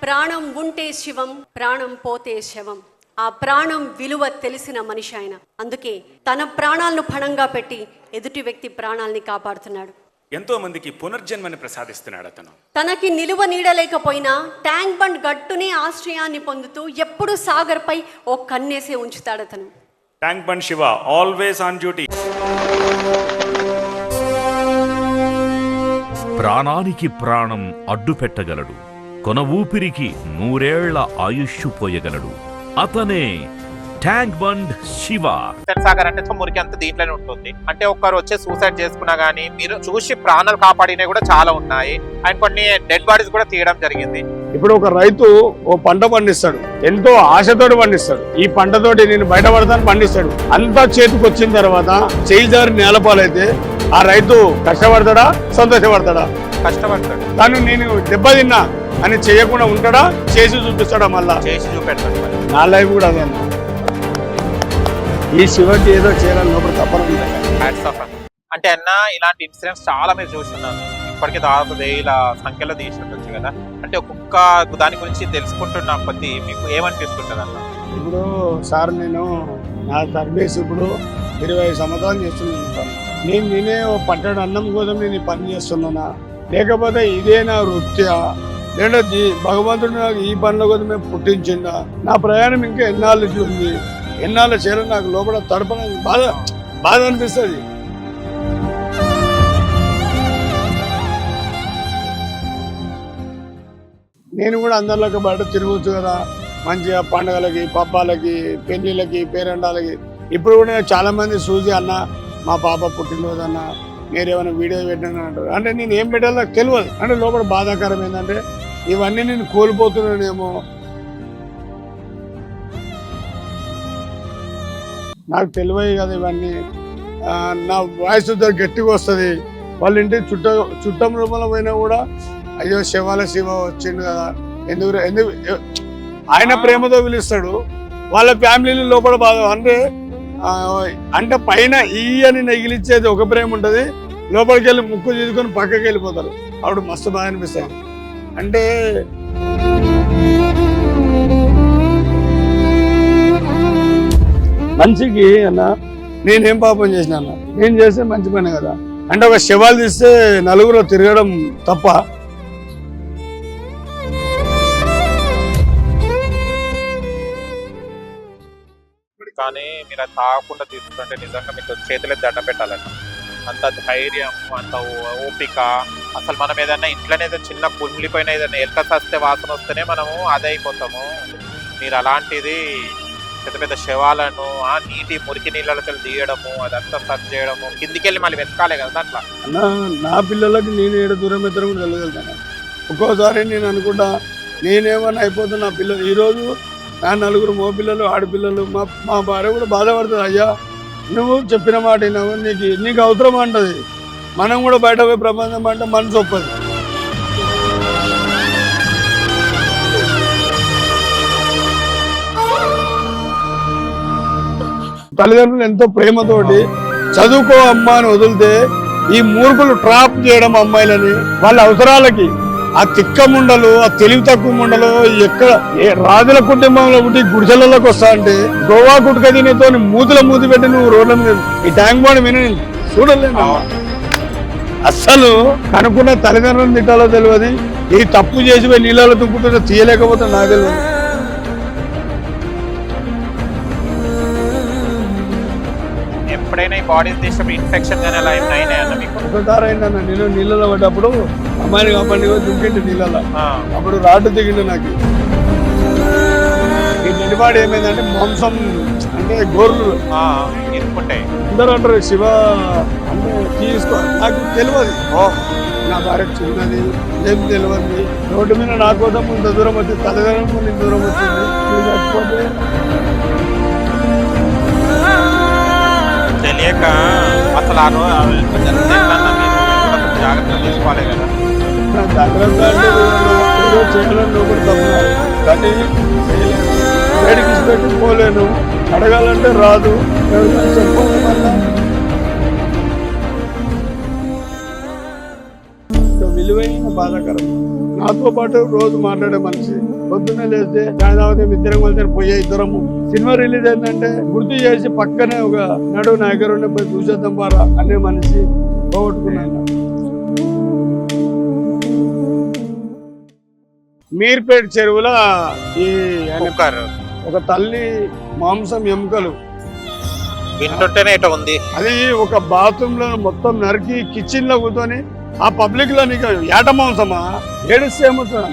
ప్రాణం ఉంటే శివం, ప్రాణం పోతే శవం. ఆ ప్రాణం విలువ తెలిసిన మనిషి ఆయన. అందుకే తన ప్రాణాలను పణంగా పెట్టి ఎదుటి వ్యక్తి ప్రాణాలని కాపాడుతున్నాడు. ఎంతో మందికి పునర్జన్మని ప్రసాదిస్తున్నాడు అతను. తనకి నిలువ నీడలేకపోయినా ట్యాంక్ బండ్ గట్టునే ఆశ్రయాన్ని పొందుతూ ఎప్పుడు సాగర్ పై ఓ కన్నేసే ఉంచుతాడు అతను. Tank bund Shiva always on duty. ప్రాణానికి ప్రాణం అడ్డు పెట్టగలడు, కొన ఊపిరికి 100 ఏళ్ల ఆయుష్ పోయగలడు. అతనే ట్యాంక్ బండ్ శివ. సాగర్ అంటే మురికి అంత దీంట్లోనే ఉంటుంది. అంటే ఒక్కరు వచ్చి సూసైడ్ చేసుకున్నా గానీ మీరు చూసి ప్రాణాలు కాపాడినవి కూడా చాలా ఉన్నాయి. అండ్ కొన్ని డెడ్ బాడీస్ కూడా తీయడం జరిగింది. ఇప్పుడు ఒక రైతు ఓ పంట పండిస్తాడు, ఎంతో ఆశతోటి పండిస్తాడు. ఈ పంటతోటి నేను బయటపడతాను పండిస్తాడు. అంతా చేతికి వచ్చిన తర్వాత చేయి జారి నేలపాలైతే ఆ రైతు కష్టపడతాడా, సంతోషపడతాడా? కష్టపడతాడు. తను నేను దెబ్బతిన్నా అని చేయకుండా ఉంటాడా, చేసి చూపిస్తాడా? మళ్ళా చేసి చూపెడతాడు. నా లైఫ్ కూడా అదే అన్న. ఈ శివకి ఏదో చేయాలని లోపల తప్పన అంటే అన్న ఇలాంటి ఇన్సిడెంట్స్ చాలా మీరు చూస్తున్నారు. ఇప్పటికీ దాదాపు 1000 సంఖ్యలో తీసి ఉండొచ్చు కదా. అంటే ఒక్కొక్క దాని గురించి తెలుసుకుంటున్న కొద్ది మీకు ఏమనిపిస్తుంటది అన్న? ఇప్పుడు సార్ నేను నా సర్వీస్ ఇప్పుడు 25 సంవత్సరాలు చేస్తున్నాను. నేనే పట్టడు అన్నం కోసం నేను ఈ పని చేస్తున్నానా, లేకపోతే ఇదే నా వృత్యా, లేదంటే భగవంతుడు నాకు ఈ పనుల కోసం మేము పుట్టించిందా? నా ప్రయాణం ఇంకా ఎన్నాళ్ళు ఉంది, ఎన్నాళ్ళు చేయాలని నాకు లోపల తడపడం బాధ అనిపిస్తుంది. నేను కూడా అందరిలోకి బయట తిరగవచ్చు కదా, మంచిగా పండుగలకి, పబ్బాలకి, పెళ్లిళ్ళకి, పేరెంటాలకి. ఇప్పుడు కూడా చాలా మంది చూసి అన్న మా పాప పుట్టినరోజు అన్న మీరు ఏమైనా వీడియో పెట్టాను అంటారు. అంటే నేను ఏం పెట్టాలో నాకు తెలియదు. అంటే లోపల బాధాకరం ఏంటంటే ఇవన్నీ నేను కోల్పోతున్నానేమో. నాకు తెలియదు కదా ఇవన్నీ. నా వాయిస్ గట్టిగా వస్తుంది. వాళ్ళ ఇంటి చుట్టం రూపంలో పోయినా కూడా అయ్యో శివాల శివ వచ్చిండు కదా, ఎందుకు ఆయన ప్రేమతో పిలుస్తాడు. వాళ్ళ ఫ్యామిలీని లోపల బాధ అంటే పైన ఈ అని నెగిలిచ్చేది ఒక ప్రేమ ఉంటుంది, లోపలికి వెళ్ళి ముక్కు తీసుకొని పక్కకి వెళ్ళిపోతారు. అప్పుడు మస్తు బాగా అనిపిస్తాయి. అంటే మంచికి అన్న నేనేం పాపం చేసిన అన్న, నేను చేస్తే మంచి పని కదా. అంటే ఒక శవాలు తీస్తే నలుగురు తిరగడం తప్ప? కానీ మీరు అది తాగకుండా తీసుకుంటే నిజంగా మీకు చేతులే దండం పెట్టాలన్న. అంత ధైర్యం, అంత ఓపిక. అసలు మనం ఏదైనా ఇంట్లోనే ఏదైనా చిన్న కుమిలిపోయిన ఏదైనా ఎలక వస్తే వాసన వస్తేనే మనము అదే అయిపోతాము. మీరు అలాంటిది పెద్ద పెద్ద శవాలను ఆ నీటి మురికి నీళ్ళకి తీయడము, అదంతా సర్చ్ చేయడము, కిందికి వెళ్ళి మళ్ళీ వెతకాలే కదా దాంట్లో. నా పిల్లలకి నేను ఏడు దూరం ఎత్తడం కూడా వెళ్ళగలుగుతాను. ఒక్కోసారి నేను అనుకుంటా నేనేమన్నా అయిపోతున్నా నా పిల్లలు. ఈరోజు నా 4 మగ పిల్లలు, ఆడపిల్లలు. మా భార్య కూడా బాధపడుతుంది. అయ్యా నువ్వు చెప్పిన మాట విన్నావు, నీకు అవసరం అంటది. మనం కూడా బయట పోయి ప్రపంచం అంటే మనసు ఒప్పదు. తల్లిదండ్రులు ఎంతో ప్రేమతోటి చదువుకో అమ్మా అని వదిలితే ఈ మూర్ఖులు ట్రాప్ చేయడం అమ్మాయిలని వాళ్ళ అవసరాలకి. ఆ తిక్క ముండలు, ఆ తెలివి తక్కువ ముండలు ఎక్కడ రాజుల కుటుంబంలో పుట్టి గుడిసెలలోకి వస్తా అంటే గోవా గుట్క తినేతో మూతి పెట్టి నువ్వు రోడ్ల మీద ఈ ట్యాంక్ బండ్ విని చూడలేను. అస్సలు కనుక్కున్న తల్లిదండ్రులను తిట్టాలో తెలియదు. ఈ తప్పు చేసి పోయి నీళ్ళలో తుప్పుతుంటే తీయలేకపోతే నాకు తెలియదు. ఎప్పుడైనా ఈ బాడీ తీసినప్పుడు ఇన్ఫెక్షన్ కానీ అలా ఏమైనా అయినాయన్న మీకు? ఒకసారి అయిందన్న, నేను నీళ్ళలో పడ్డప్పుడు అమ్మాయిని కాపాడి దుంకిండి నీళ్ళలో. అప్పుడు రాటు దిగిండు నాకు. ఈ నిలబాటు ఏమైందంటే మాంసం అంటే గోర్లు ఇరుక్కుంటాయి. అందరూ అంటారు శివ అంటే తీసుకో. నాకు తెలియదు. నా భార్య చిన్నది, ఏం తెలియదు. రోడ్డు మీద నా కోసం ఇంత దూరం వచ్చింది, తల్లిదండ్రులకు ఇంత దూరం వచ్చింది. చచ్చిపోతే తెలియక అసలు జాగ్రత్తలు తీసుకోవాలి కదా. జాగ్రత్త అంటే చేయాలని లోపల తప్పు, కానీ బయటికి ఇచ్చిపెట్టి పోలేను. అడగాలంటే రాదు, చెప్పాలి. విలువైన బాధాకరం. నాతో పాటు రోజు మాట్లాడే మనిషి. పొద్దున్నే లేస్తే దాదాపు ఇద్దరం కలిసి పోయే ఇద్దరము. సినిమా రిలీజ్ అయిందంటే గుర్తు చేసి పక్కనే ఒక నడు నా దగ్గర ఉండే పోయి చూసేద్దాం బారా అనే మనిషి పోగొట్టుకున్నాను. మీర్పేట చెరువుల ఈ ఒక తల్లి మాంసం ఎముకలు వింటుంటేనే ఇట ఉంది. అది ఒక బాత్రూమ్ లో మొత్తం నరికి కిచెన్ లో కూర్చొని ఆ పబ్లిక్ లో నీకు ఏట మాంసమా ఏడిస్తే ఏమవుతుంది.